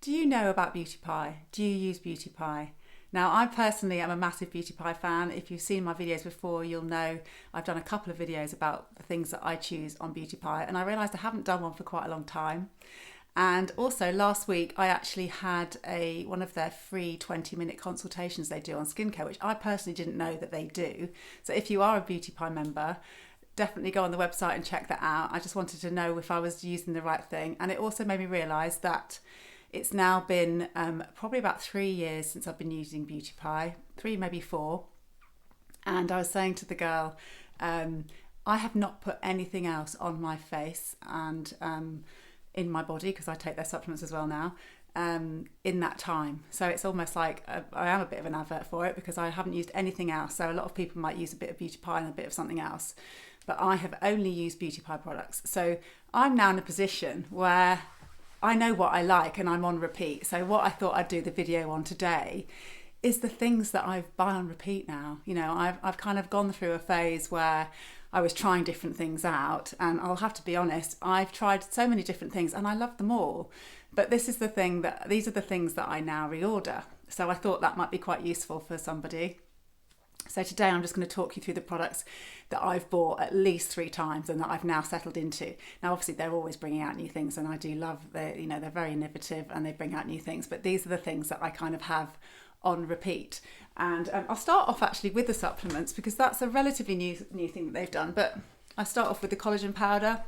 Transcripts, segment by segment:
Do you know about Beauty Pie? Do you use Beauty Pie? Now, I personally am a massive Beauty Pie fan. If you've seen my videos before, you'll know I've done a couple of videos about the things that I choose on Beauty Pie, and I realised I haven't done one for quite a long time. And also last week, I actually had one of their free 20-minute consultations they do on skincare, which I personally didn't know that they do. So if you are a Beauty Pie member, definitely go on the website and check that out. I just wanted to know if I was using the right thing. And it also made me realise that it's now been probably about 3 years since I've been using Beauty Pie, 3, maybe 4. And I was saying to the girl, I have not put anything else on my face and in my body, because I take their supplements as well now, in that time. So it's almost like I am a bit of an advert for it, because I haven't used anything else. So a lot of people might use a bit of Beauty Pie and a bit of something else, but I have only used Beauty Pie products. So I'm now in a position where I know what I like and I'm on repeat. So what I thought I'd do the video on today is the things that I buy on repeat now. You know, I've kind of gone through a phase where I was trying different things out, and I'll have to be honest, I've tried so many different things and I love them all. But these are the things that I now reorder. So I thought that might be quite useful for somebody. So today I'm just going to talk you through the products that I've bought at least 3 times and that I've now settled into. Now, obviously, they're always bringing out new things, and I do love they're very innovative and they bring out new things. But these are the things that I kind of have on repeat. And I'll start off actually with the supplements, because that's a relatively new thing that they've done. But I start off with the collagen powder.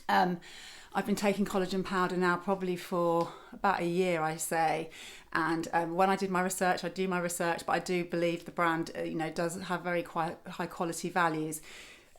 I've been taking collagen powder now probably for about a year, I say. And when I did my research, I do my research, but I do believe the brand, does have very quite high quality values.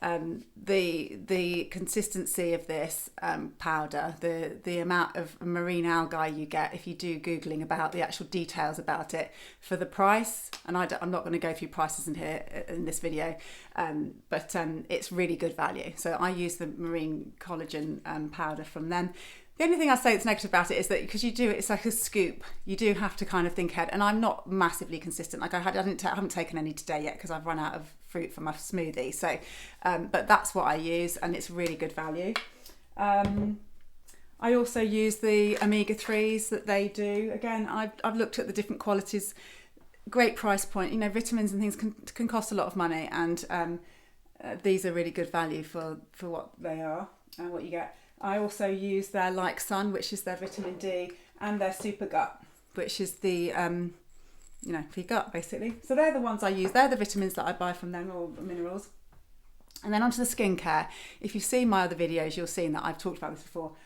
The consistency of this powder, the amount of marine algae you get if you do Googling about the actual details about it, for the price, and I'm not going to go through prices in this video, but it's really good value. So I use the marine collagen powder from them. The only thing I say that's negative about it is that because it's like a scoop, you do have to kind of think ahead. And I'm not massively consistent. Like I haven't taken any today yet because I've run out of fruit for my smoothie. So, but that's what I use, and it's really good value. I also use the omega-3s that they do. Again, I've looked at the different qualities. Great price point. You know, vitamins and things can cost a lot of money, and these are really good value for what they are and what you get. I also use their Like Sun, which is their vitamin D, and their Super Gut, which is the, for your gut, basically. So they're the ones I use. They're the vitamins that I buy from them, or minerals. And then onto the skincare. If you've seen my other videos, you'll see that I've talked about this before.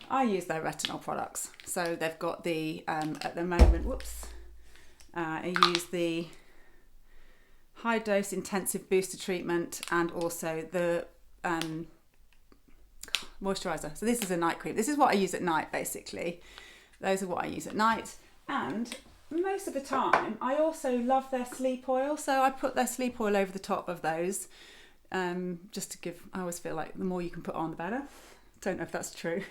I use their retinol products. So they've got the, at the moment, I use the high dose intensive booster treatment, and also the moisturizer. So this is a night cream. This is what I use at night, basically. Those are what I use at night. And most of the time, I also love their sleep oil. So I put their sleep oil over the top of those, just to give, I always feel like the more you can put on, the better. Don't know if that's true.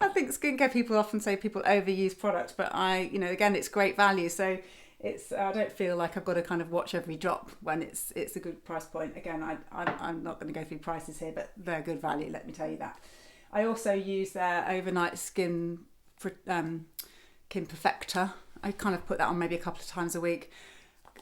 I think skincare people often say people overuse products, but again, it's great value. So I don't feel like I've got to kind of watch every drop when it's a good price point. Again, I'm not going to go through prices here, but they're good value, let me tell you that. I also use their overnight skin Perfector. I kind of put that on maybe a couple of times a week.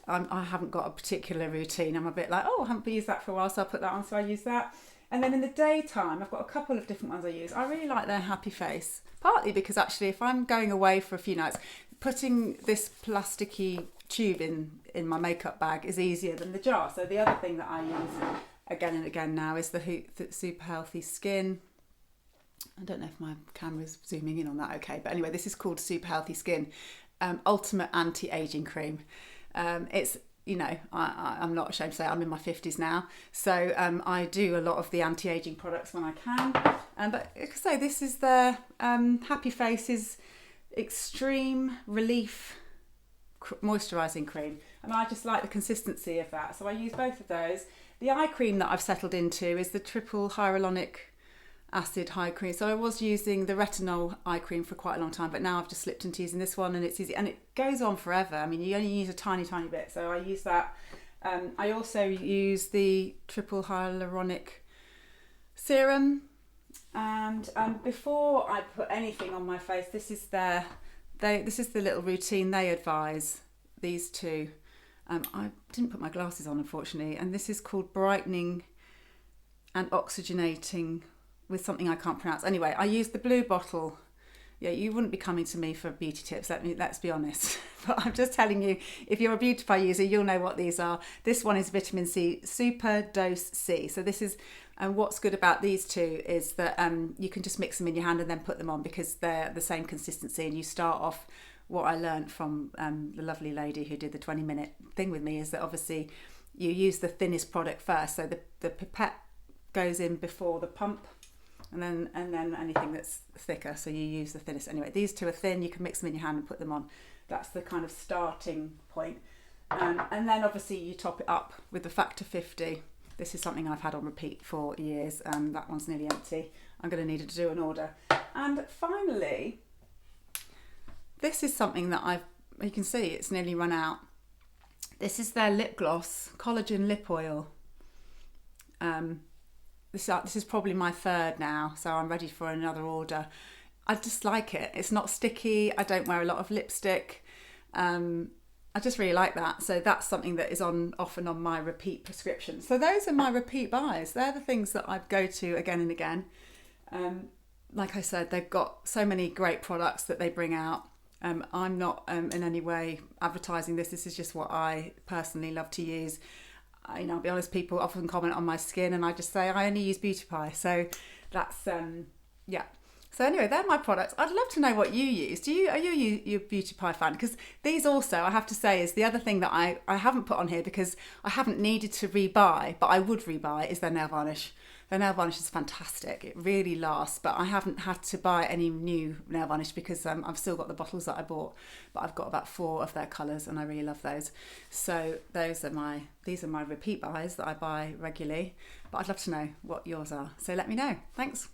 I haven't got a particular routine. I'm a bit like, I haven't used that for a while, so I'll put that on, so I use that. And then in the daytime, I've got a couple of different ones I use. I really like their Happy Face, partly because actually if I'm going away for a few nights, putting this plasticky tube in my makeup bag is easier than the jar. So the other thing that I use again and again now is the Super Healthy Skin. I don't know if my camera's zooming in on that okay, but anyway, this is called Super Healthy Skin Ultimate Anti-Aging Cream. It's, I'm not ashamed to say I'm in my 50s now, so I do a lot of the anti-aging products when I can. But like I say, this is their Happy Face's Extreme Relief Moisturising Cream, and I just like the consistency of that, so I use both of those. The eye cream that I've settled into is the triple hyaluronic acid eye cream. So I was using the retinol eye cream for quite a long time, but now I've just slipped into using this one, and it's easy and it goes on forever. I mean, you only use a tiny bit, so I use that. I also use the triple hyaluronic serum. And before I put anything on my face, this is this is the little routine they advise, these two. I didn't put my glasses on, unfortunately, and this is called brightening and oxygenating with something I can't pronounce. Anyway, I use the blue bottle. Yeah, you wouldn't be coming to me for beauty tips, let's be honest. But I'm just telling you, if you're a beauty pie user, you'll know what these are. This one is vitamin C, Superdose C. So this is, and what's good about these two is that you can just mix them in your hand and then put them on, because they're the same consistency. And you start off, what I learned from the lovely lady who did the 20-minute thing with me is that obviously you use the thinnest product first. So the pipette goes in before the pump, and then anything that's thicker, so you use the thinnest. Anyway, these two are thin, you can mix them in your hand and put them on. That's the kind of starting point. And then obviously you top it up with the Factor 50. This is something I've had on repeat for years. That one's nearly empty. I'm going to need to do an order. And finally, this is something that you can see it's nearly run out. This is their lip gloss, Collagen Lip Oil. This is probably my third now, so I'm ready for another order. I just like it. It's not sticky. I don't wear a lot of lipstick. I just really like that. So that's something that is often on my repeat prescription. So those are my repeat buys. They're the things that I go to again and again. Like I said, they've got so many great products that they bring out. I'm not in any way advertising this. This is just what I personally love to use. I'll be honest, people often comment on my skin and I just say I only use Beauty Pie. So that's, yeah. So anyway, they're my products. I'd love to know what you use. Are you a Beauty Pie fan? Because these also, I have to say, is the other thing that I haven't put on here because I haven't needed to rebuy, but I would rebuy, is their nail varnish. Their nail varnish is fantastic. It really lasts, but I haven't had to buy any new nail varnish because I've still got the bottles that I bought, but I've got about 4 of their colours and I really love those. So these are my repeat buys that I buy regularly, but I'd love to know what yours are. So let me know. Thanks.